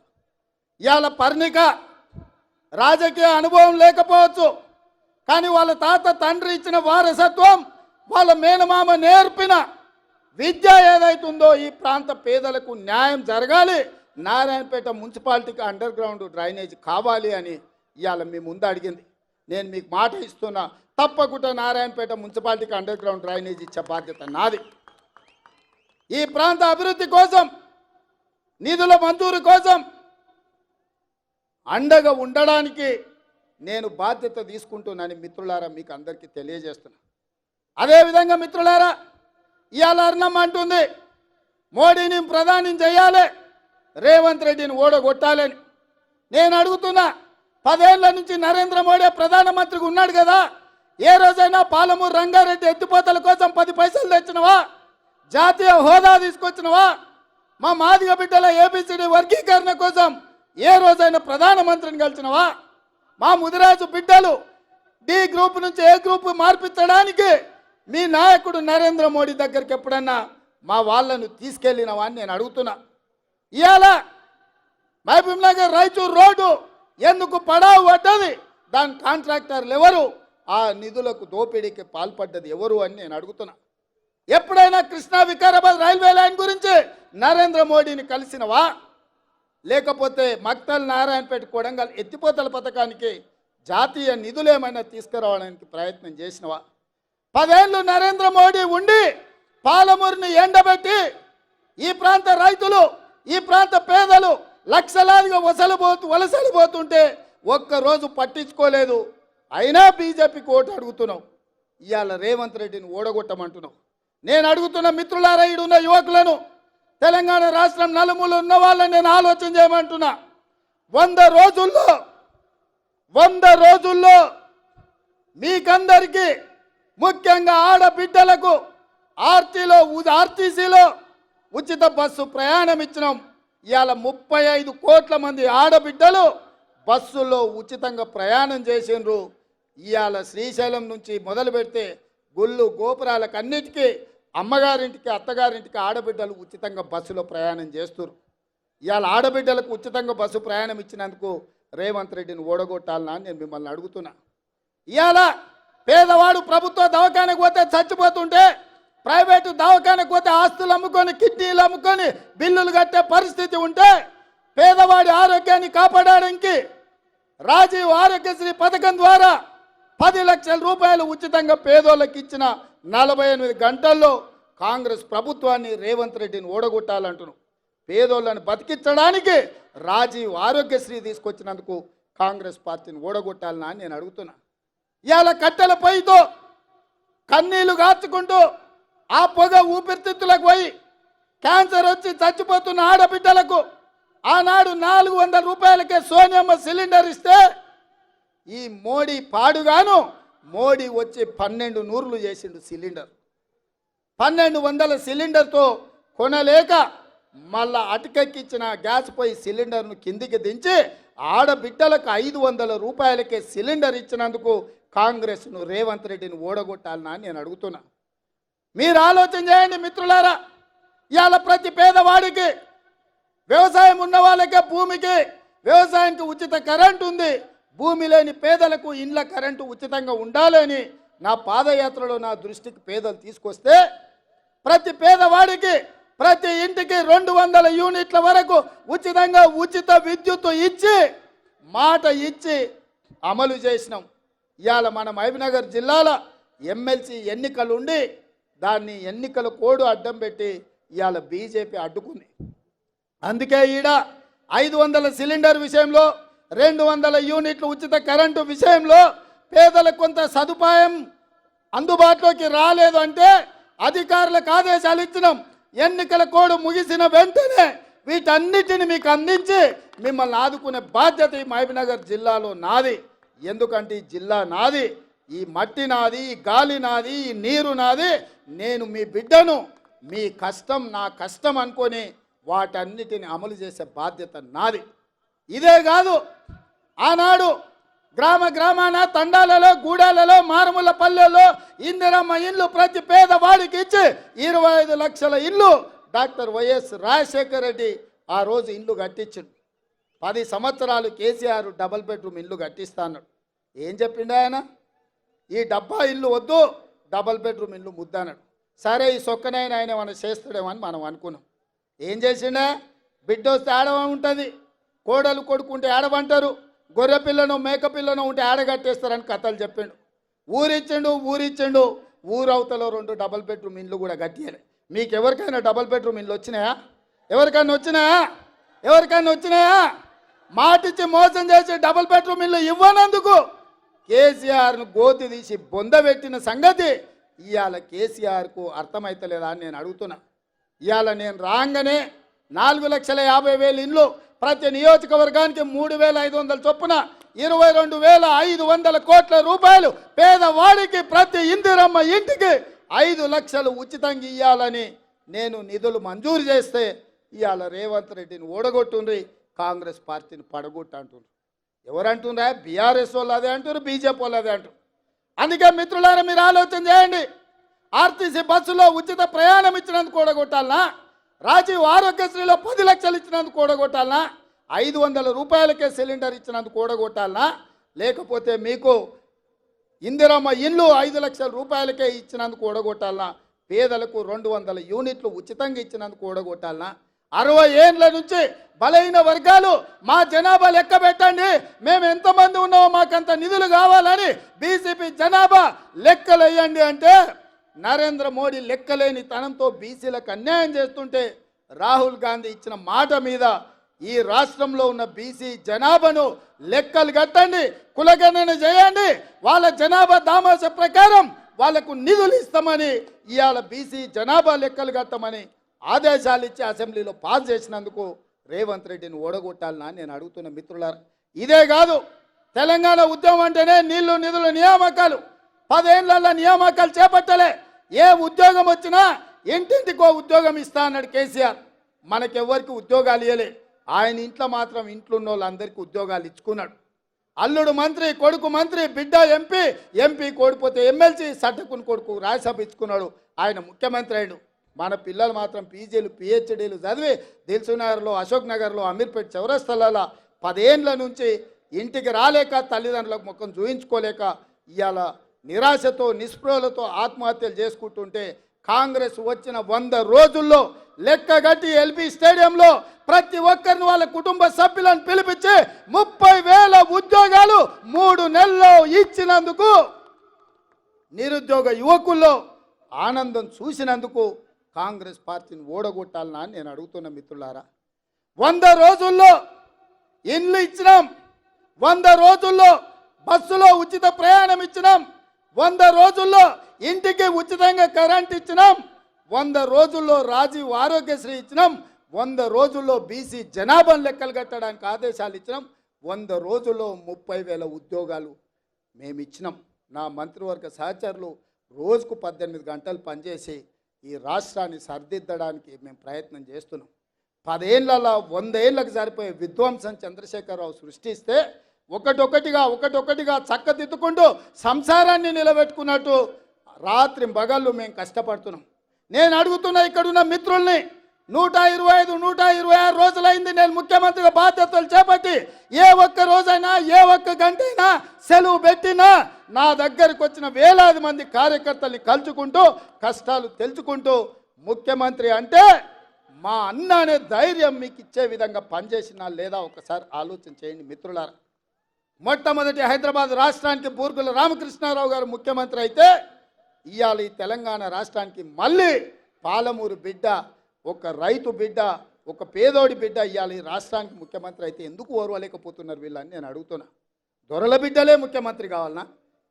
ఇవాళ పర్ణిక రాజకీయ అనుభవం లేకపోవచ్చు, కానీ వాళ్ళ తాత తండ్రి ఇచ్చిన వారసత్వం వాళ్ళ మేనమామ నేర్పిన విద్య ఏదైతుందో ఈ ప్రాంత పేదలకు న్యాయం జరగాలి, నారాయణపేట మున్సిపాలిటీకి అండర్ గ్రౌండ్ డ్రైనేజ్ కావాలి అని ఇవాళ మీ ముందు అడిగింది. నేను మీకు మాట ఇస్తున్నా, తప్పకుండా నారాయణపేట మున్సిపాలిటీకి అండర్ గ్రౌండ్ డ్రైనేజ్ ఇచ్చే బాధ్యత నాది. ఈ ప్రాంత అభివృద్ధి కోసం నిధుల మంజూరు కోసం అండగా ఉండడానికి నేను బాధ్యత తీసుకుంటున్నాను మిత్రులారా, మీకు అందరికీ తెలియజేస్తున్నా. అదేవిధంగా మిత్రులారా, ఇవాళ అర్ణం అంటుంది మోడీని ప్రధాని చేయాలి, రేవంత్ రెడ్డిని ఓడగొట్టాలని. నేను అడుగుతున్నా, 10 ఏళ్ల నుంచి నరేంద్ర మోడీ ప్రధానమంత్రిగా ఉన్నాడు కదా, ఏ రోజైనా పాలమూరు రంగారెడ్డి ఎత్తిపోతల కోసం 10 పైసలు తెచ్చినవా? జాతీయ హోదా తీసుకొచ్చినవా? మా మాదిగ బిడ్డల ఏబిసిడి వర్గీకరణ కోసం ఏ రోజైనా ప్రధానమంత్రిని కలిసినవా? మా ముదిరాజు బిడ్డలు డి గ్రూప్ నుంచి ఏ గ్రూప్ మార్పించడానికి మీ నాయకుడు నరేంద్ర మోడీ దగ్గరికి ఎప్పుడన్నా మా వాళ్ళను తీసుకెళ్ళినవా అని నేను అడుగుతున్నా. ఇవాళ మహబూబ్నగర్ రాయచూర్ రోడ్డు ఎందుకు పడావు పడ్డది? దాని కాంట్రాక్టర్లు ఎవరు? ఆ నిధులకు దోపిడీకి పాల్పడ్డది ఎవరు అని నేను అడుగుతున్నా. ఎప్పుడైనా కృష్ణా వికారాబాద్ రైల్వే లైన్ గురించి నరేంద్ర మోడీని కలిసినవా? లేకపోతే మక్తల్ నారాయణపేట కొడంగల్ ఎత్తిపోతల పథకానికి జాతీయ నిధులు ఏమైనా తీసుకురావడానికి ప్రయత్నం చేసినవా? 10 ఏళ్ళు నరేంద్ర మోడీ ఉండి పాలమూరుని ఎండబెట్టి ఈ ప్రాంత రైతులు ఈ ప్రాంత పేదలు లక్షలాదిగా వలసలిపోతుంటే ఒక్కరోజు పట్టించుకోలేదు. అయినా బీజేపీకి ఓటు అడుగుతున్నావు. ఇవాళ రేవంత్ రెడ్డిని ఓడగొట్టమంటున్నావు. నేను అడుగుతున్న మిత్రులారా, ఈడున్న యువకులను, తెలంగాణ రాష్ట్రం నలుమూల ఉన్న వాళ్ళని నేను ఆలోచన చేయమంటున్నా. 100 రోజుల్లో మీకందరికీ ముఖ్యంగా ఆడబిడ్డలకు ఆర్టీసీలో ఉచిత బస్సు ప్రయాణం ఇచ్చినాం. ఇవాళ 35 కోట్ల మంది ఆడబిడ్డలు బస్సుల్లో ఉచితంగా ప్రయాణం చేసిండ్రు. ఇవాళ శ్రీశైలం నుంచి మొదలు పెడితే గుళ్ళు గోపురాలకు అన్నిటికీ అమ్మగారింటికి అత్తగారింటికి ఆడబిడ్డలు ఉచితంగా బస్సులో ప్రయాణం చేస్తున్నారు. ఇవాళ ఆడబిడ్డలకు ఉచితంగా బస్సు ప్రయాణం ఇచ్చినందుకు రేవంత్ రెడ్డిని ఓడగొట్టాలనా అని నేను మిమ్మల్ని అడుగుతున్నా. ఇవాళ పేదవాడు ప్రభుత్వ దవాఖానకు పోతే చచ్చిపోతుంటే, ప్రైవేటు దవాఖానకు పోతే ఆస్తులు అమ్ముకొని కిడ్నీలు అమ్ముకొని బిల్లులు కట్టే పరిస్థితి ఉంటే, పేదవాడి ఆరోగ్యాన్ని కాపాడడానికి రాజీవ్ ఆరోగ్యశ్రీ పథకం ద్వారా 10 లక్షల రూపాయలు ఉచితంగా పేదోళ్ళకి ఇచ్చిన 48 గంటల్లో కాంగ్రెస్ ప్రభుత్వాన్ని రేవంత్ రెడ్డిని ఓడగొట్టాలంటున్నాం. పేదోళ్ళని బతికించడానికి రాజీవ్ ఆరోగ్యశ్రీ తీసుకొచ్చినందుకు కాంగ్రెస్ పార్టీని ఓడగొట్టాలని అని నేను అడుగుతున్నా. ఇవాళ కట్టెల పొయ్యితో కన్నీళ్లు గార్చుకుంటూ ఆ పొగ ఊపిరితిత్తులకు పోయి క్యాన్సర్ వచ్చి చచ్చిపోతున్న ఆడబిడ్డలకు ఆనాడు 400 రూపాయలకే సోనియమ్మ సిలిండర్ ఇస్తే, ఈ మోడీ పాడుగాను మోడీ వచ్చి 12 నూర్లు చేసిండు సిలిండర్. 1200 సిలిండర్తో కొనలేక మళ్ళా అటుకెక్కించిన గ్యాస్ పొయ్యి సిలిండర్ను కిందికి దించి ఆడబిడ్డలకు 500 రూపాయలకే సిలిండర్ ఇచ్చినందుకు కాంగ్రెస్ను రేవంత్ రెడ్డిని ఓడగొట్టాలనా అని నేను అడుగుతున్నా. మీరు ఆలోచన చేయండి మిత్రులారా. ఇవాళ ప్రతి పేదవాడికి, వ్యవసాయం ఉన్న వాళ్ళకే భూమికి వ్యవసాయానికి ఉచిత కరెంటు ఉంది. భూమి లేని పేదలకు ఇండ్ల కరెంటు ఉచితంగా ఉండాలని నా పాదయాత్రలో నా దృష్టికి పేదలు తీసుకొస్తే, ప్రతి పేదవాడికి ప్రతి ఇంటికి 200 యూనిట్ల వరకు ఉచితంగా ఉచిత విద్యుత్తు ఇచ్చి మాట ఇచ్చి అమలు చేసినాం. ఇవాళ మన మహబూబ్నగర్ జిల్లాలో ఎమ్మెల్సీ ఎన్నికలు ఉండి దాన్ని ఎన్నికల కోడ్ అడ్డం పెట్టి ఇవాళ బీజేపీ అడ్డుకుంది. అందుకే ఈడ 500 సిలిండర్ విషయంలో, 200 యూనిట్ల ఉచిత కరెంటు విషయంలో పేదలకు కొంత సదుపాయం అందుబాటులోకి రాలేదు అంటే అధికారులకు ఆదేశాలు ఇచ్చినాం. ఎన్నికల కోడ్ ముగిసిన వెంటనే వీటన్నిటిని మీకు అందించి మిమ్మల్ని ఆదుకునే బాధ్యత ఈ మహబూబ్నగర్ జిల్లాలో నాది. ఎందుకంటే ఈ జిల్లా నాది, ఈ మట్టి నాది, ఈ గాలి నాది, ఈ నీరు నాది. నేను మీ బిడ్డను, మీ కష్టం నా కష్టం అనుకొని వాటన్నిటిని అమలు చేసే బాధ్యత నాది. ఇదే కాదు, ఆనాడు గ్రామాన తండాలలో, గూడాలలో, మారుమూల పల్లెల్లో ఇందిరమ్మ ఇల్లు ప్రతి పేదవాడికి ఇచ్చి 25 లక్షల ఇల్లు డాక్టర్ వైఎస్ రాజశేఖర రెడ్డి ఆ రోజు ఇల్లు కట్టించిండు. 10 సంవత్సరాలు కేసీఆర్ డబుల్ బెడ్రూమ్ ఇల్లు కట్టిస్తా అన్నాడు. ఏం చెప్పిండు ఆయన? ఈ డబ్బా ఇల్లు వద్దు, డబుల్ బెడ్రూమ్ ఇల్లు ముద్దన్నాడు. సరే, ఈ సొక్కనైనా ఆయన ఏమైనా చేస్తాడేమో అని మనం అనుకున్నాం. ఏం చేసిండే? బిడ్డ వస్తే ఆడవ ఉంటుంది, కోడలు కొడుకుంటే ఆడవంటారు, గొర్రె పిల్లను మేక పిల్లను ఉంటే ఆడగట్టేస్తారని కథలు చెప్పిండు. ఊరిచ్చిండు. ఊరవతలో 2 డబుల్ బెడ్రూమ్ ఇల్లు కూడా కట్టియాలి. మీకు ఎవరికైనా డబుల్ బెడ్రూమ్ ఇల్లు వచ్చినాయా? ఎవరికైనా వచ్చినాయా? మాటిచ్చి మోసం చేసి డబుల్ బెడ్రూమ్ ఇల్లు ఇవ్వనందుకు కేసీఆర్ను గోతి తీసి బొందబెట్టిన సంగతి ఇవాళ కేసీఆర్కు అర్థమైతలేదా అని నేను అడుగుతున్నా. ఇవాళ నేను రాగానే 4,50,000 ఇండ్లు, ప్రతి నియోజకవర్గానికి 3,500 చొప్పున 22,500 కోట్ల రూపాయలు పేదవాడికి ప్రతి ఇందిరమ్మ ఇంటికి 5 లక్షలు ఉచితంగా ఇవ్వాలని నేను నిధులు మంజూరు చేస్తే ఇవాళ రేవంత్ రెడ్డిని ఓడగొట్టుండ్రి, కాంగ్రెస్ పార్టీని పడగొట్టు అంటుండ్రు. ఎవరంటుండ్రా? బీఆర్ఎస్ వాళ్ళు అదే అంటారు, బీజేపీ వాళ్ళు అదే అంటారు. అందుకే మిత్రులారా, మీరు ఆలోచన చేయండి. ఆర్టీసీ బస్సులో ఉచిత ప్రయాణం ఇచ్చినందుకు ఓడగొట్టాలనా? రాజీవ్ ఆరోగ్యశ్రీలో 10 లక్షలు ఇచ్చినందుకు ఓడగొట్టాలనా? 500 రూపాయలకే సిలిండర్ ఇచ్చినందుకు ఓడగొట్టాలనా? లేకపోతే మీకు ఇందిరమ్మ ఇల్లు 5 లక్షల రూపాయలకే ఇచ్చినందుకు ఓడగొట్టాలనా? పేదలకు 200 యూనిట్లు ఉచితంగా ఇచ్చినందుకు ఓడగొట్టాలనా? 60 ఏళ్ళ నుంచి బలహీన వర్గాలు మా జనాభా లెక్క పెట్టండి, మేము ఎంతమంది ఉన్నామో మాకంత నిధులు కావాలని బీజేపీ జనాభా లెక్కలు వేయండి అంటే నరేంద్ర మోడీ లెక్కలేని తనంతో బీసీలకు అన్యాయం చేస్తుంటే రాహుల్ గాంధీ ఇచ్చిన మాట మీద ఈ రాష్ట్రంలో ఉన్న బీసీ జనాభాను లెక్కలు కట్టండి, కులగణన చేయండి, వాళ్ళ జనాభా దామాష ప్రకారం వాళ్లకు నిధులు ఇస్తామని ఇవాళ బీసీ జనాభా లెక్కలు కట్టమని ఆదేశాలు ఇచ్చి అసెంబ్లీలో పాస్ చేసినందుకు రేవంత్ రెడ్డిని ఓడగొట్టాలని నేను అడుగుతున్న మిత్రులారా. ఇదే కాదు, తెలంగాణ ఉద్యమం అంటేనే నీళ్లు నిధులు నియామకాలు. 10 ఏళ్లలో నియామకాలు చేపట్టలే. ఏ ఉద్యోగం వచ్చినా ఇంటింటికో ఉద్యోగం ఇస్తా అన్నాడు కేసీఆర్. మనకెవ్వరికి ఉద్యోగాలు ఇవ్వలే. ఆయన ఇంట్లో మాత్రం ఇంట్లో ఉన్న వాళ్ళందరికీ ఉద్యోగాలు ఇచ్చుకున్నాడు. అల్లుడు మంత్రి, కొడుకు మంత్రి, బిడ్డ ఎంపీ, ఎంపీ కోడిపోతే ఎమ్మెల్సీ, సట్టకుని కొడుకు రాజ్యసభ ఇచ్చుకున్నాడు, ఆయన ముఖ్యమంత్రి అయ్యాడు. మన పిల్లలు మాత్రం పీజీలు, పిహెచ్డీలు చదివి దిల్సుఖ్నగర్లో, అశోక్ నగర్లో, అమీర్పేట్ చౌరస్తాలలో 10 ఏండ్ల నుంచి ఇంటికి రాలేక, తల్లిదండ్రులకు ముఖం చూయించుకోలేక ఇవాళ నిరాశతో, నిస్పృహలతో ఆత్మహత్యలు చేసుకుంటుంటే కాంగ్రెస్ వచ్చిన 100 రోజుల్లో లెక్కగట్టి ఎల్బీ స్టేడియంలో ప్రతి ఒక్కరిని వాళ్ళ కుటుంబ సభ్యులను పిలిపించి 30,000 ఉద్యోగాలు 3 నెలల్లో ఇచ్చినందుకు, నిరుద్యోగ యువకుల్లో ఆనందం చూసినందుకు కాంగ్రెస్ పార్టీని ఓడగొట్టాలనా నేను అడుగుతున్న మిత్రులారా. 100 రోజుల్లో ఇండ్లు ఇచ్చినాం, 100 రోజుల్లో బస్సులో ఉచిత ప్రయాణం ఇచ్చినాం, 100 రోజుల్లో ఇంటికి ఉచితంగా కరెంట్ ఇచ్చినాం, 100 రోజుల్లో రాజీవ్ ఆరోగ్యశ్రీ ఇచ్చినాం, 100 రోజుల్లో బీసీ జనాభాను లెక్కలు కట్టడానికి ఆదేశాలు ఇచ్చినాం, 100 రోజుల్లో 30,000 ఉద్యోగాలు మేము ఇచ్చినాం. నా మంత్రివర్గ సహచరులు రోజుకు 18 గంటలు పనిచేసి ఈ రాష్ట్రాన్ని సరిదిద్దడానికి మేము ప్రయత్నం చేస్తున్నాం. 10 ఏళ్లలో 100 ఏళ్ళకు సరిపోయే విధ్వంసం చంద్రశేఖరరావు సృష్టిస్తే ఒకటొకటిగా చక్కదిద్దుకుంటూ సంసారాన్ని నిలబెట్టుకున్నట్టు రాత్రి పగళ్ళు మేము కష్టపడుతున్నాం. నేను అడుగుతున్నా ఇక్కడున్న మిత్రుల్ని, 125, 126 రోజులైంది నేను ముఖ్యమంత్రిగా బాధ్యతలు చేపట్టి. ఏ ఒక్క రోజైనా, ఏ ఒక్క గంటైనా సెలవు పెట్టినా నా దగ్గరికి వచ్చిన వేలాది మంది కార్యకర్తల్ని కలుచుకుంటూ, కష్టాలు తెలుసుకుంటూ, ముఖ్యమంత్రి అంటే మా అన్న అనే ధైర్యం మీకు ఇచ్చే విధంగా పనిచేసినా లేదా ఒకసారి ఆలోచన చేయండి మిత్రులారా. మొట్టమొదటి హైదరాబాద్ రాష్ట్రానికి బూర్గుల రామకృష్ణారావు గారు ముఖ్యమంత్రి అయితే, ఇవాళ ఈ తెలంగాణ రాష్ట్రానికి మళ్ళీ పాలమూరు బిడ్డ, ఒక రైతు బిడ్డ, ఒక పేదోడి బిడ్డ ఇవాళ ఈ రాష్ట్రానికి ముఖ్యమంత్రి అయితే ఎందుకు ఓర్వలేకపోతున్నారు వీళ్ళని నేను అడుగుతున్నా. దొరల బిడ్డలే ముఖ్యమంత్రి కావాలన్నా?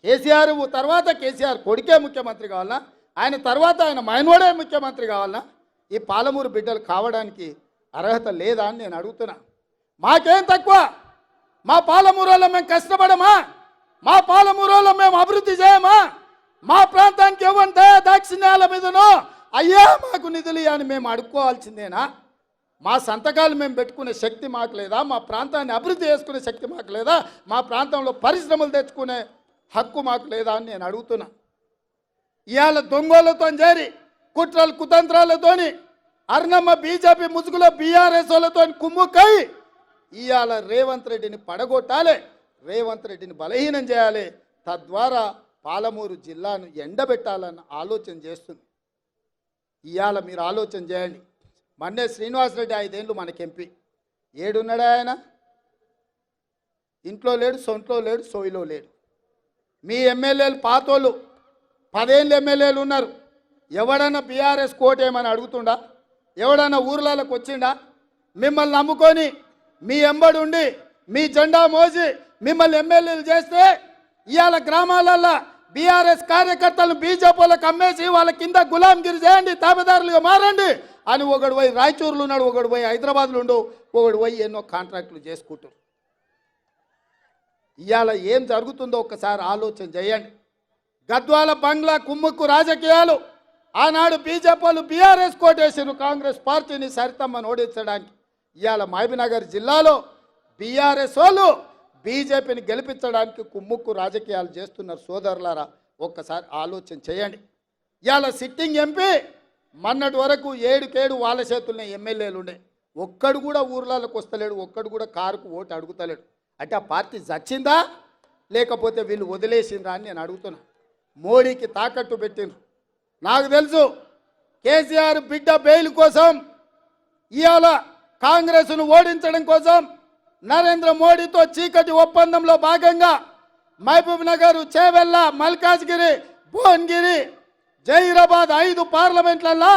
కేసీఆర్ తర్వాత కేసీఆర్ కొడుకే ముఖ్యమంత్రి కావాలన్నా? ఆయన తర్వాత ఆయన మైనోడే ముఖ్యమంత్రి కావాలన్నా? ఈ పాలమూరు బిడ్డలు కావడానికి అర్హత లేదా అని నేను అడుగుతున్నా. మాకేం తక్కువ? మా పాలమూరులో మేము కష్టపడమా? మా పాలమూరులో మేము అభివృద్ధి చేయమా? మా ప్రాంతానికి ఇవ్వంటే దాక్షిణ్యాల మీదనో అయ్యా మాకు నిధులు అని మేము అడుక్కోవాల్సిందేనా? మా సంతకాలు మేము పెట్టుకునే శక్తి మాకు లేదా? మా ప్రాంతాన్ని అభివృద్ధి చేసుకునే శక్తి మాకు లేదా? మా ప్రాంతంలో పరిశ్రమలు తెచ్చుకునే హక్కు మాకు లేదా అని నేను అడుగుతున్నా. ఇవాళ దొంగలతో చేరి కుట్రలు కుతంత్రాలతోని అర్ణమ్మ బీజేపీ ముసుగులో బీఆర్ఎస్ వాళ్ళతో కుమ్ముకై ఇవాళ రేవంత్ రెడ్డిని పడగొట్టాలి, రేవంత్ రెడ్డిని బలహీనం చేయాలి, తద్వారా పాలమూరు జిల్లాను ఎండబెట్టాలన్న ఆలోచన చేస్తుంది. ఇవాళ మీరు ఆలోచన చేయండి. మన్నే శ్రీనివాసరెడ్డి 5 ఏళ్ళు మనకి ఎంపీ. ఏడున్నాడా ఆయన? ఇంట్లో లేడు, సొంట్లో లేడు, సోయిలో లేడు. మీ ఎమ్మెల్యేలు పాతోళ్ళు 10 ఏళ్ళు ఎమ్మెల్యేలు ఉన్నారు. ఎవడన్నా బీఆర్ఎస్ కోటేమని అడుగుతుండా? ఎవడన్నా ఊర్లలోకి వచ్చిండా? మిమ్మల్ని నమ్ముకొని మీ ఎంబడి ఉండి మీ జెండా మోసి మిమ్మల్ని ఎమ్మెల్యేలు చేస్తే ఇవాళ గ్రామాలల్లో బీఆర్ఎస్ కార్యకర్తలను బీజేపీలకు అమ్మేసి వాళ్ళ కింద గులాంగిరి చేయండి, తాబేదారులుగా మారండి అని ఒకడు పోయి రాయచూరులో ఉన్నాడు, ఒకడు పోయి హైదరాబాద్లో ఉండు, ఒకడు పోయి ఎన్నో కాంట్రాక్టులు చేసుకుంటారు. ఇవాళ ఏం జరుగుతుందో ఒక్కసారి ఆలోచన చేయండి. గద్వాల బంగ్లా కుమ్ముక్కు రాజకీయాలు, ఆనాడు బీజేపీలు బీఆర్ఎస్ కోటేసారు కాంగ్రెస్ పార్టీని సరితమ్మను ఓడించడానికి. ఇవాళ మహబూబ్నగర్ జిల్లాలో బీఆర్ఎస్ వాళ్ళు బీజేపీని గెలిపించడానికి కుమ్ముక్కు రాజకీయాలు చేస్తున్నారు. సోదరులారా ఒక్కసారి ఆలోచన చేయండి. ఇవాళ సిట్టింగ్ ఎంపీ మొన్నటి వరకు 7 వాళ్ళ చేతుల్నే ఎమ్మెల్యేలు ఉండే, ఒక్కడు కూడా ఊర్లలోకి వస్తలేడు, ఒక్కడు కూడా కారుకు ఓటు అడుగుతలేడు. అంటే ఆ పార్టీ చచ్చిందా లేకపోతే వీళ్ళు వదిలేసిందా అని నేను అడుగుతున్నా. మోడీకి తాకట్టు పెట్టిండ్రు. నాకు తెలుసు కేసీఆర్ బిడ్డ బెయిల్ కోసం, ఇవాళ కాంగ్రెస్ను ఓడించడం కోసం నరేంద్ర మోడీతో చీకటి ఒప్పందంలో భాగంగా మహబూబ్ నగర్, చేవెళ్ళ, మల్కాజ్గిరి, భువనగిరి, జహీరాబాద్ 5 పార్లమెంట్లలో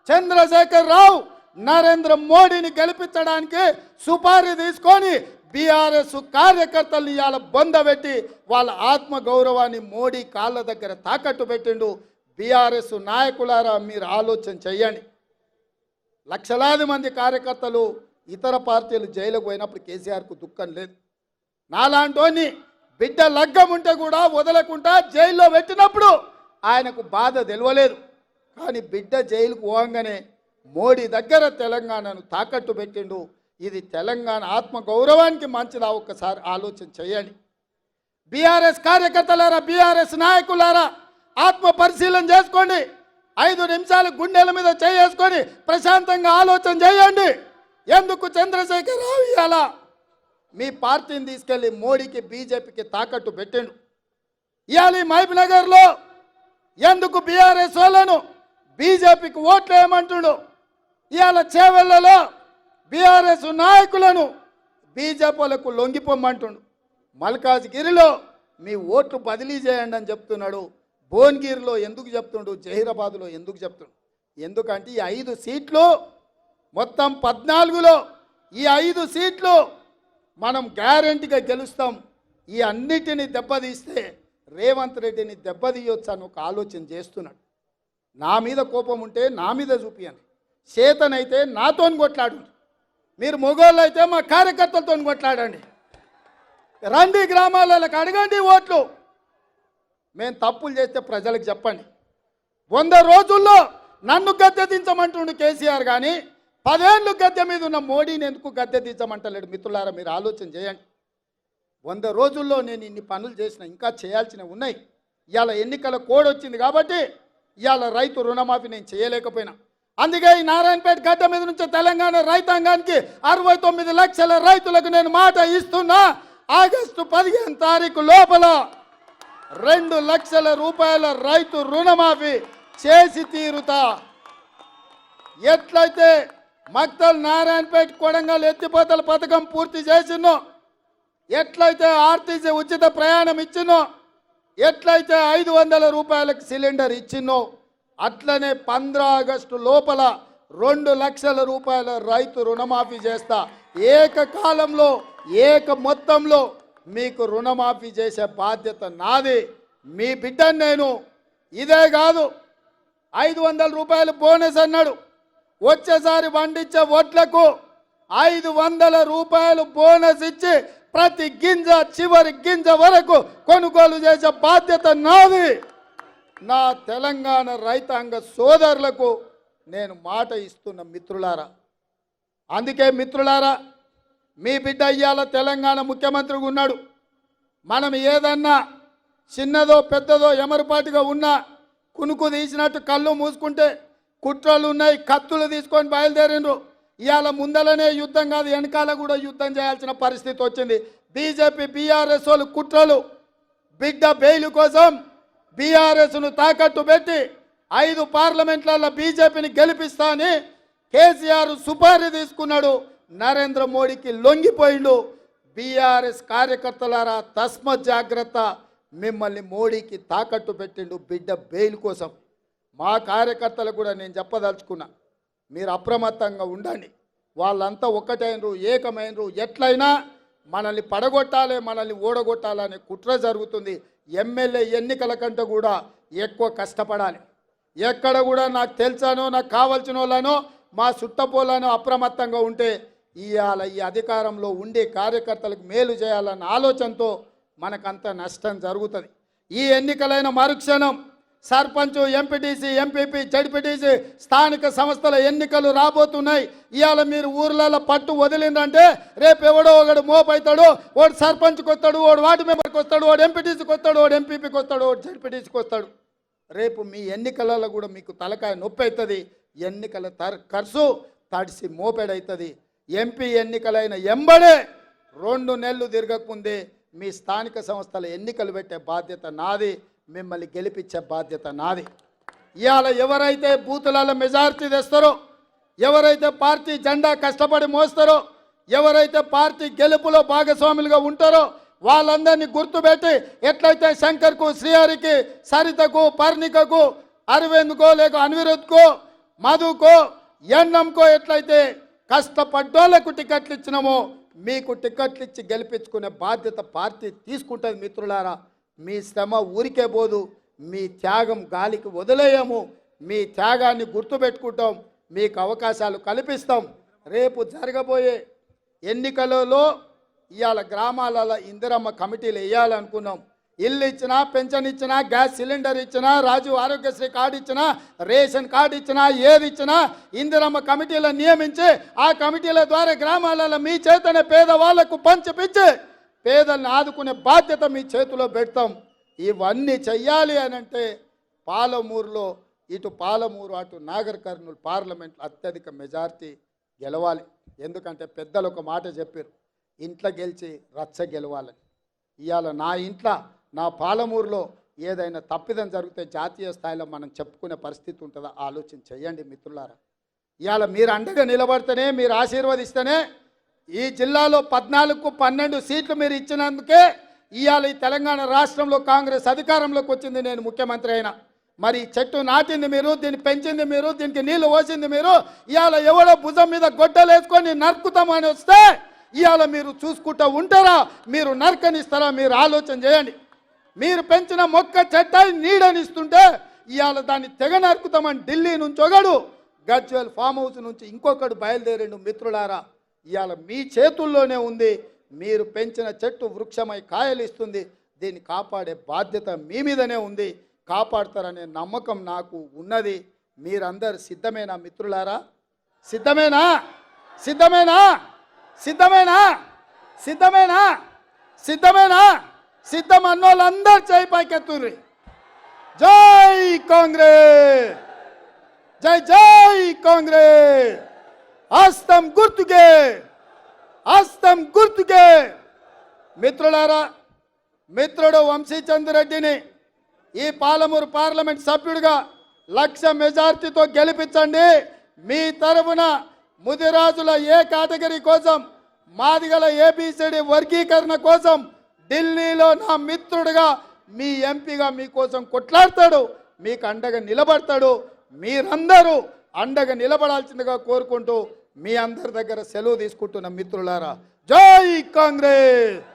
చంద్రశేఖర్ రావు నరేంద్ర మోడీని గెలిపించడానికి సుపారీ తీసుకొని బీఆర్ఎస్ కార్యకర్తలు ఇవాళ బొందబెట్టి వాళ్ళ ఆత్మ గౌరవాన్ని మోడీ కాళ్ళ దగ్గర తాకట్టు పెట్టిండు. బీఆర్ఎస్ నాయకులారా మీరు ఆలోచన చేయండి. లక్షలాది మంది కార్యకర్తలు ఇతర పార్టీలు జైలుకు పోయినప్పుడు కేసీఆర్కు దుఃఖం లేదు. నాలాంటోని బిడ్డ లగ్గం ఉంటే కూడా వదలకుండా జైల్లో పెట్టినప్పుడు ఆయనకు బాధ తెలియలేదు. కానీ బిడ్డ జైలుకు పోగానే మోడీ దగ్గర తెలంగాణను తాకట్టు పెట్టిండు. ఇది తెలంగాణ ఆత్మ గౌరవానికి మంచిదా? ఒక్కసారి ఆలోచన చేయండి. బీఆర్ఎస్ కార్యకర్తలారా, బీఆర్ఎస్ నాయకులారా, ఆత్మ పరిశీలన చేసుకోండి. 5 నిమిషాలు గుండెల మీద చేసుకొని ప్రశాంతంగా ఆలోచన చేయండి. ఎందుకు చంద్రశేఖర్ రావు ఇవాళ మీ పార్టీని తీసుకెళ్లి మోడీకి బీజేపీకి తాకట్టు పెట్టిండు? ఇవాళ ఈ మహబూబ్ నగర్లో ఎందుకు బీఆర్ఎస్ వాళ్ళను బీజేపీకి ఓట్లు వేయమంటుండు? ఇవాళ చేవెళ్లలో బీఆర్ఎస్ నాయకులను బీజేపీలకు లొంగిపోమంటుండు. మల్కాజ్గిరిలో మీ ఓట్లు బదిలీ చేయండి అని చెప్తున్నాడు. భువనగిరిలో ఎందుకు చెప్తుండు? జహీరాబాద్లో ఎందుకు చెప్తుండు? ఎందుకంటే ఈ 5 సీట్లు మొత్తం 14లో ఈ 5 సీట్లు మనం గ్యారెంటీగా గెలుస్తాం. ఈ అన్నిటిని దెబ్బతీస్తే రేవంత్ రెడ్డిని దెబ్బతీయొచ్చు అని ఒక ఆలోచన చేస్తున్నాడు. నా మీద కోపం ఉంటే నా మీద చూపియండి, చేతనైతే నాతో కొట్లాడు. మీరు మొగోళ్ళు అయితే మా కార్యకర్తలతో కొట్లాడండి. రండి గ్రామాలకు అడగండి ఓట్లు. మేము తప్పులు చేస్తే ప్రజలకు చెప్పండి. 100 రోజుల్లో నన్ను గద్దె దించమంటుండు కేసీఆర్, కానీ 10 ఏళ్ళు గద్దె మీద ఉన్న మోడీని ఎందుకు గద్దె దించమంటలేడు? మిత్రులారా, మీరు ఆలోచన చేయండి. 100 రోజుల్లో నేను ఇన్ని పనులు చేసిన, ఇంకా చేయాల్సినవి ఉన్నాయి. ఇవాళ ఎన్నికల కోడ్ వచ్చింది కాబట్టి ఇవాళ రైతు రుణమాఫీ నేను చేయలేకపోయినా. అందుకే ఈ నారాయణపేట గడ్డ మీద నుంచి తెలంగాణ రైతాంగానికి 69 లక్షల రైతులకు నేను మాట ఇస్తున్నా. ఆగస్టు 15 తారీఖు లోపల 2 లక్షల రూపాయల రైతు రుణమాఫీ చేసి తీరుతా. ఎట్లయితే మక్తల్ నారాయణపేట కొడంగల్ ఎత్తిపోతల పథకం పూర్తి చేసినో, ఎట్లయితే ఆర్టీసీ ఉచిత ప్రయాణం ఇచ్చినో, ఎట్లయితే 500 రూపాయలకు సిలిండర్ ఇచ్చినో, అట్లనే 15 ఆగస్టు లోపల 2 లక్షల రూపాయల రైతు రుణమాఫీ చేస్తా. ఏకకాలంలో మొత్తంలో మీకు రుణమాఫీ చేసే బాధ్యత నాది. మీ బిడ్డను నేను. ఇదే కాదు, 500 రూపాయలు బోనస్ అన్నాడు. వచ్చేసారి పండించే వడ్లకు 500 రూపాయలు బోనస్ ఇచ్చి ప్రతి గింజ చివరి గింజ వరకు కొనుగోలు చేసే బాధ్యత నాది. నా తెలంగాణ రైతాంగ సోదరులకు నేను మాట ఇస్తున్న మిత్రులారా. అందుకే మిత్రులారా, మీ బిడ్డ ఇయ్యాల తెలంగాణ ముఖ్యమంత్రిగా ఉన్నాడు. మనం ఏదన్నా చిన్నదో పెద్దదో ఎమరుపాటుగా ఉన్నా కునుకు తీసినట్టు కళ్ళు మూసుకుంటే కుట్రలు ఉన్నాయి, కత్తులు తీసుకొని బయలుదేరిండ్రు. ఇవాళ ముందలనే యుద్ధం కాదు, వెనకాల కూడా యుద్ధం చేయాల్సిన పరిస్థితి వచ్చింది. బీజేపీ బీఆర్ఎస్ వాళ్ళు కుట్రలు, బిడ్డ బెయిల్ కోసం బీఆర్ఎస్ను తాకట్టు పెట్టి 5 పార్లమెంట్లలో బీజేపీని గెలిపిస్తా అని కేసీఆర్ సుపారీ తీసుకున్నాడు. నరేంద్ర మోడీకి లొంగిపోయిండు. బీఆర్ఎస్ కార్యకర్తలారా, తస్మత్ జాగ్రత్త. మిమ్మల్ని మోడీకి తాకట్టు పెట్టిండు బిడ్డ బెయిల్ కోసం. మా కార్యకర్తలు కూడా నేను చెప్పదలుచుకున్నా, మీరు అప్రమత్తంగా ఉండండి. వాళ్ళంతా ఒక్కటైనరు, ఏకమైనరు. ఎట్లయినా మనల్ని పడగొట్టాలి, మనల్ని ఓడగొట్టాలనే కుట్ర జరుగుతుంది. ఎమ్మెల్యే ఎన్నికల కంటే కూడా ఎక్కువ కష్టపడాలి. ఎక్కడ కూడా నాకు తెలుసానో, నాకు కావాల్సిన వాళ్ళనో, మా చుట్టపోలను అప్రమత్తంగా ఉంటే ఇవాళ ఈ అధికారంలో ఉండే కార్యకర్తలకు మేలు చేయాలన్న ఆలోచనతో మనకంత నష్టం జరుగుతుంది. ఈ ఎన్నికలైన మరుక్షణం సర్పంచ్, ఎంపీటీసీ, ఎంపీపీ, జడ్పీటీసీ స్థానిక సంస్థల ఎన్నికలు రాబోతున్నాయి. ఇవాళ మీరు ఊర్లలో పట్టు వదిలిందంటే రేపు ఎవడో ఒకడు మోపవుతాడు. వాడు సర్పంచ్కి వస్తాడు, వాడు వార్డు మెంబర్కి వస్తాడు, వాడు ఎంపీటీసీకి వస్తాడు, వాడు ఎంపీపీకి వస్తాడు, వాడు జడ్పీటీసీకి వస్తాడు. రేపు మీ ఎన్నికలలో కూడా మీకు తలకాయ నొప్పి అవుతుంది. ఎన్నికల ఖర్చు తడిసి మోపెడవుతుంది. ఎంపీ ఎన్నికలైన ఎంబడే 2 నెలలు తిరగకముందే మీ స్థానిక సంస్థల ఎన్నికలు పెట్టే బాధ్యత నాది. మిమ్మల్ని గెలిపించే బాధ్యత నాది. ఇవాళ ఎవరైతే బూతులలో మెజారిటీ తెస్తారో, ఎవరైతే పార్టీ జెండా కష్టపడి మోస్తారో, ఎవరైతే పార్టీ గెలుపులో భాగస్వాములుగా ఉంటారో వాళ్ళందరినీ గుర్తుపెట్టి ఎట్లయితే శంకర్కు, శ్రీహరికి, సరితకు, పర్ణికకు, అరవింద్కో, లేక అనిరుద్కో, మధుకో, ఎన్నంకో ఎట్లయితే కష్టపడ్డోళ్లకు టికెట్లు ఇచ్చినామో మీకు టికెట్లు ఇచ్చి గెలిపించుకునే బాధ్యత పార్టీ తీసుకుంటుంది. మిత్రులారా, మీ శ్రమ ఊరికే పోదు, మీ త్యాగం గాలికి వదిలేయము. మీ త్యాగాన్ని గుర్తుపెట్టుకుంటాం, మీకు అవకాశాలు కల్పిస్తాం. రేపు జరగబోయే ఎన్నికలలో ఇవాళ గ్రామాలలో ఇందిరమ్మ కమిటీలు వేయాలనుకున్నాం. ఇల్లు ఇచ్చినా, పెన్షన్ ఇచ్చినా, గ్యాస్ సిలిండర్ ఇచ్చినా, రాజు ఆరోగ్యశ్రీ కార్డు ఇచ్చినా, రేషన్ కార్డు ఇచ్చినా, ఏది ఇచ్చినా ఇందిరమ్మ కమిటీలను నియమించి ఆ కమిటీల ద్వారా గ్రామాలలో మీ చేతనే పేదవాళ్లకు పంచిపించి పేదల్ని ఆదుకునే బాధ్యత మీ చేతిలో పెడతాం. ఇవన్నీ చెయ్యాలి అని అంటే పాలమూరులో ఇటు పాలమూరు అటు నాగర్ కర్నూలు పార్లమెంట్లో అత్యధిక మెజార్టీ గెలవాలి. ఎందుకంటే పెద్దలు ఒక మాట చెప్పారు, ఇంట్లో గెలిచి రచ్చ గెలవాలని. ఇవాళ నా ఇంట్లో నా పాలమూరులో ఏదైనా తప్పిదం జరిగితే జాతీయ స్థాయిలో మనం చెప్పుకునే పరిస్థితి ఉంటుందా? ఆలోచన చేయండి మిత్రులారా. ఇవాళ మీరు అండగా నిలబడితేనే, మీరు ఆశీర్వదిస్తేనే ఈ జిల్లాలో 14కు 12 సీట్లు మీరు ఇచ్చినందుకే ఇవాళ ఈ తెలంగాణ రాష్ట్రంలో కాంగ్రెస్ అధికారంలోకి వచ్చింది. నేను ముఖ్యమంత్రి అయినా మరి చెట్టు నాటింది మీరు, దీన్ని పెంచింది మీరు, దీనికి నీళ్లు పోసింది మీరు. ఇవాళ ఎవడో భుజం మీద గొడ్డలు వేసుకొని నరుకుతామని వస్తే ఇవాళ మీరు చూసుకుంటూ ఉంటారా? మీరు నరకనిస్తారా? మీరు ఆలోచన చేయండి. మీరు పెంచిన మొక్క చెట్ట నీడనిస్తుంటే ఇవాళ దాన్ని తెగ నరుకుతామని ఢిల్లీ నుంచి ఒకడు, గజ్వేల్ ఫామ్ హౌస్ నుంచి ఇంకొకడు బయలుదేరిండు. మిత్రులారా, ఇవాళ మీ చేతుల్లోనే ఉంది. మీరు పెంచిన చెట్టు వృక్షమై కాయలు ఇస్తుంది. దీన్ని కాపాడే బాధ్యత మీ మీదనే ఉంది. కాపాడతారనే నమ్మకం నాకు ఉన్నది. మీరందరు సిద్ధమేనా మిత్రులారా? సిద్ధమేనా? సిద్ధమేనా? సిద్ధమేనా? సిద్ధమేనా? సిద్ధమేనా? సిద్ధం అన్నోళ్ళందరూ చేయి పైకెత్తుర్రి. జై కాంగ్రెస్, జై జై కాంగ్రెస్. హస్తం గుర్తుకే, హస్తం గుర్తుకే. మిత్రులారా, మిత్రుడు వంశీచంద్రెడ్డిని ఈ పాలమూరు పార్లమెంట్ సభ్యుడిగా 1,00,000 మెజార్టీతో గెలిపించండి. మీ తరఫున ముదిరాజుల ఏ కేటగిరీ కోసం, మాదిగల ఏబిసిడి వర్గీకరణ కోసం ఢిల్లీలో నా మిత్రుడిగా మీ ఎంపీగా మీకోసం కొట్లాడతాడు, మీకు అండగా నిలబడతాడు. మీరందరూ అండగా నిలబడాల్సిందిగా కోరుకుంటూ మీ అందరి దగ్గర సెలవు తీసుకుంటున్న మిత్రులారా, జై కాంగ్రెస్.